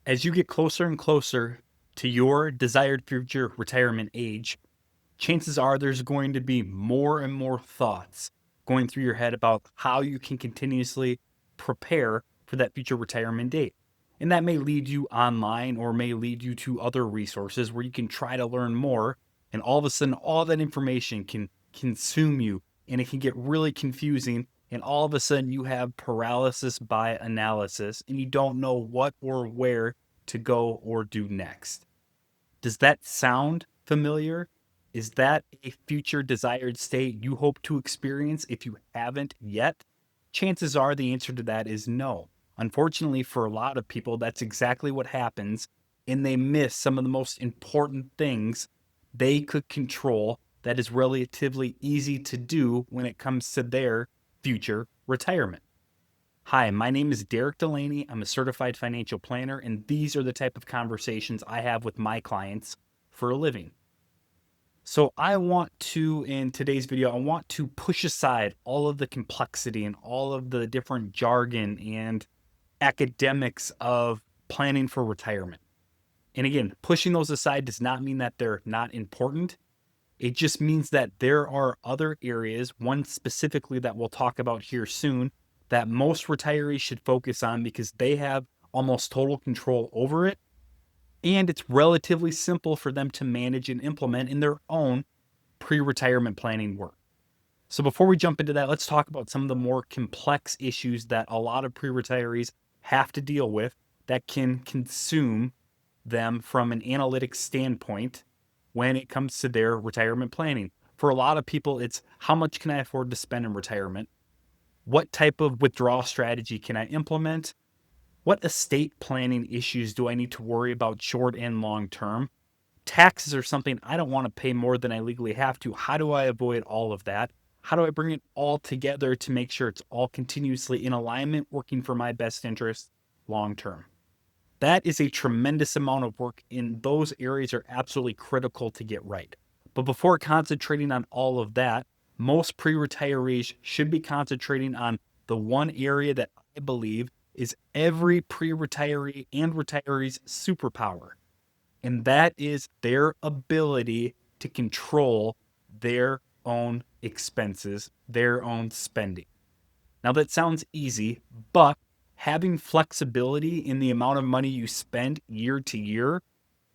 As you get closer and closer to your desired future retirement age, chances are there's going to be more and more thoughts going through your head about how you can continuously prepare for that future retirement date. And that may lead you online or may lead you to other resources where you can try to learn more. And all of a sudden, all that information can consume you and it can get really confusing. And all of a sudden, you have paralysis by analysis and you don't know what or where to go or do next. Does that sound familiar? Is that a future desired state you hope to experience if you haven't yet? Chances are the answer to that is no. Unfortunately, for a lot of people, that's exactly what happens, and they miss some of the most important things they could control that is relatively easy to do when it comes to their future retirement. Hi, my name is Derek Delaney. I'm a certified financial planner, and these are the type of conversations I have with my clients for a living. So, in today's video, I want to push aside all of the complexity and all of the different jargon and academics of planning for retirement. And again, pushing those aside does not mean that they're not important. It just means that there are other areas, one specifically that we'll talk about here soon, that most retirees should focus on because they have almost total control over it. And it's relatively simple for them to manage and implement in their own pre retirement planning work. So, before we jump into that, let's talk about some of the more complex issues that a lot of pre retirees have to deal with that can consume them from an analytics standpoint when it comes to their retirement planning. For a lot of people, it's how much can I afford to spend in retirement? What type of withdrawal strategy can I implement? What estate planning issues do I need to worry about short and long term? Taxes are something I don't want to pay more than I legally have to. How do I avoid all of that? How do I bring it all together to make sure it's all continuously in alignment, working for my best interest long term? That is a tremendous amount of work, and those areas are absolutely critical to get right. But before concentrating on all of that, most pre retirees should be concentrating on the one area that I believe is every pre retiree and retiree's superpower, and that is their ability to control their own expenses, their own spending. Now, that sounds easy, but having flexibility in the amount of money you spend year to year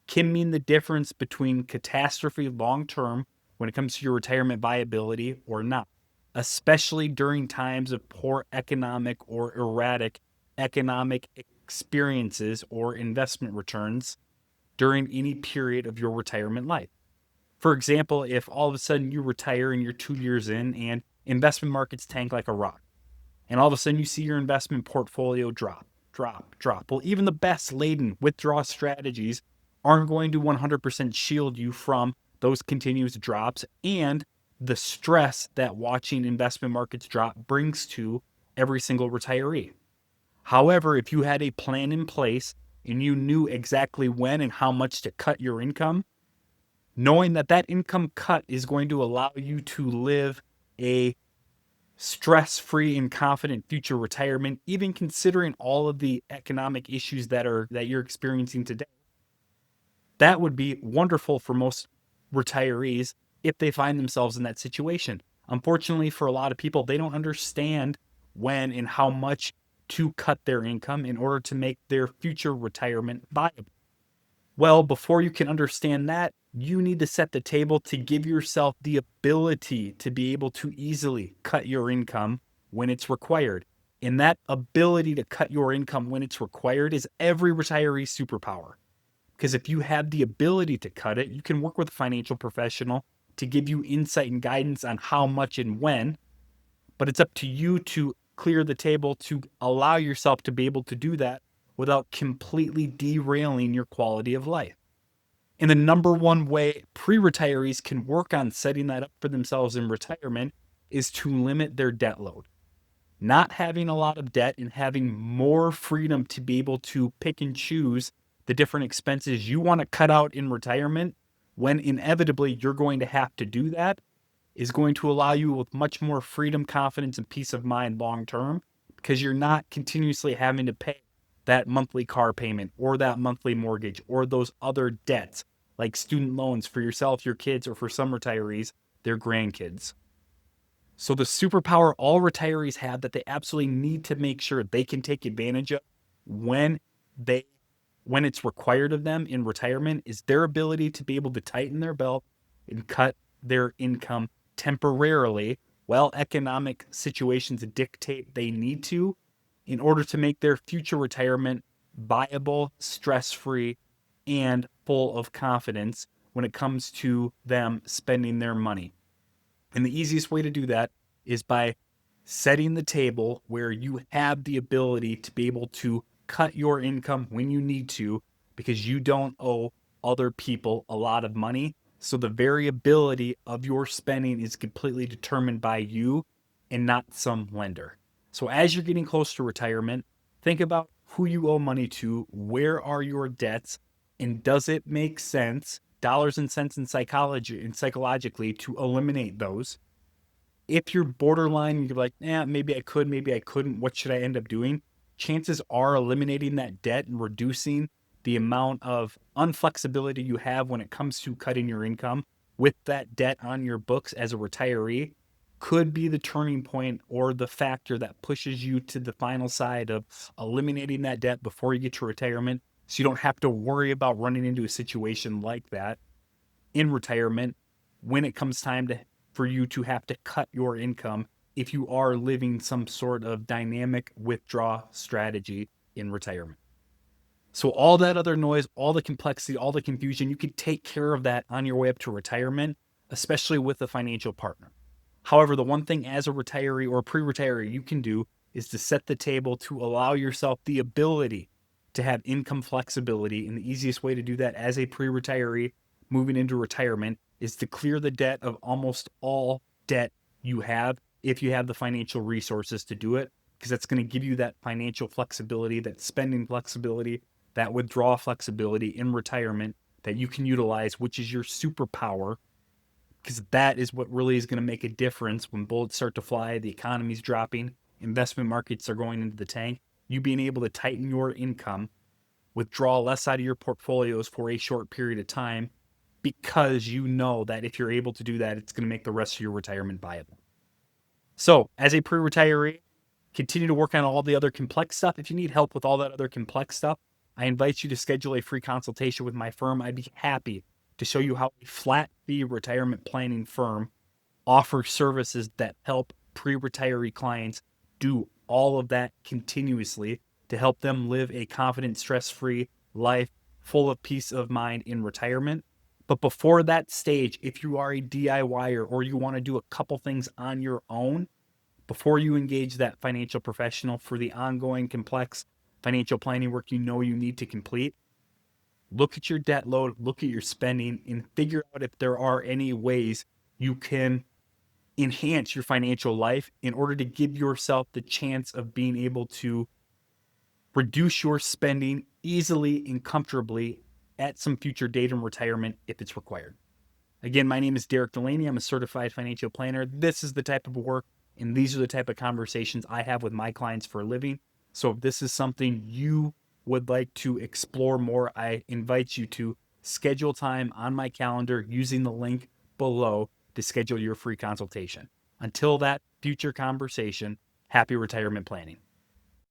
can mean the difference between catastrophe long term when it comes to your retirement viability or not, especially during times of poor economic or erratic economic experiences or investment returns during any period of your retirement life. For example, if all of a sudden you retire and you're 2 years in and investment markets tank like a rock, and all of a sudden you see your investment portfolio drop, drop, drop. Well, even the best laden withdrawal strategies aren't going to 100% shield you from those continuous drops and the stress that watching investment markets drop brings to every single retiree. However, if you had a plan in place and you knew exactly when and how much to cut your income, knowing that that income cut is going to allow you to live a stress-free and confident future retirement, even considering all of the economic issues that you're experiencing today, that would be wonderful for most retirees if they find themselves in that situation. Unfortunately, for a lot of people, they don't understand when and how much to cut their income in order to make their future retirement viable. Well, before you can understand that, you need to set the table to give yourself the ability to be able to easily cut your income when it's required. And that ability to cut your income when it's required is every retiree's superpower. Because if you have the ability to cut it, you can work with a financial professional to give you insight and guidance on how much and when. But it's up to you to clear the table to allow yourself to be able to do that without completely derailing your quality of life. And the number one way pre-retirees can work on setting that up for themselves in retirement is to limit their debt load. Not having a lot of debt and having more freedom to be able to pick and choose the different expenses you want to cut out in retirement when inevitably you're going to have to do that is going to allow you with much more freedom, confidence, and peace of mind long term because you're not continuously having to pay that monthly car payment or that monthly mortgage or those other debts like student loans for yourself, your kids, or for some retirees, their grandkids. So the superpower all retirees have that they absolutely need to make sure they can take advantage of when they when it's required of them in retirement is their ability to be able to tighten their belt and cut their income temporarily while economic situations dictate they need to in order to make their future retirement viable, stress-free, and full of confidence when it comes to them spending their money. And the easiest way to do that is by setting the table where you have the ability to be able to cut your income when you need to because you don't owe other people a lot of money. So the variability of your spending is completely determined by you and not some lender. So as you're getting close to retirement, think about who you owe money to, where are your debts, and does it make sense, dollars and cents in psychology and psychologically, to eliminate those? If you're borderline, you're like, maybe I could, maybe I couldn't, what should I end up doing? Chances are eliminating that debt and reducing the amount of unflexibility you have when it comes to cutting your income with that debt on your books as a retiree could be the turning point or the factor that pushes you to the final side of eliminating that debt before you get to retirement so you don't have to worry about running into a situation like that in retirement when it comes time for you to have to cut your income if you are living some sort of dynamic withdrawal strategy in retirement. So all that other noise, all the complexity, all the confusion, you can take care of that on your way up to retirement, especially with a financial partner. However, the one thing as a retiree or a pre-retiree you can do is to set the table to allow yourself the ability to have income flexibility. And the easiest way to do that as a pre-retiree moving into retirement is to clear the debt of almost all debt you have if you have the financial resources to do it, because that's going to give you that financial flexibility, that spending flexibility, that withdrawal flexibility in retirement that you can utilize, which is your superpower, because that is what really is going to make a difference when bullets start to fly, the economy's dropping, investment markets are going into the tank. You being able to tighten your income, withdraw less out of your portfolios for a short period of time, because you know that if you're able to do that, it's going to make the rest of your retirement viable. So, as a pre retiree, continue to work on all the other complex stuff. If you need help with all that other complex stuff, I invite you to schedule a free consultation with my firm. I'd be happy to show you how a flat fee retirement planning firm offers services that help pre retiree clients do all of that continuously to help them live a confident, stress free life full of peace of mind in retirement. But before that stage, if you are a DIYer or you want to do a couple things on your own, before you engage that financial professional for the ongoing complex financial planning work you know you need to complete, look at your debt load, look at your spending, and figure out if there are any ways you can enhance your financial life in order to give yourself the chance of being able to reduce your spending easily and comfortably at some future date in retirement if it's required. Again, my name is Derek Delaney. I'm a certified financial planner. This is the type of work and these are the type of conversations I have with my clients for a living. So if this is something you would like to explore more, I invite you to schedule time on my calendar using the link below to schedule your free consultation. Until that future conversation, happy retirement planning.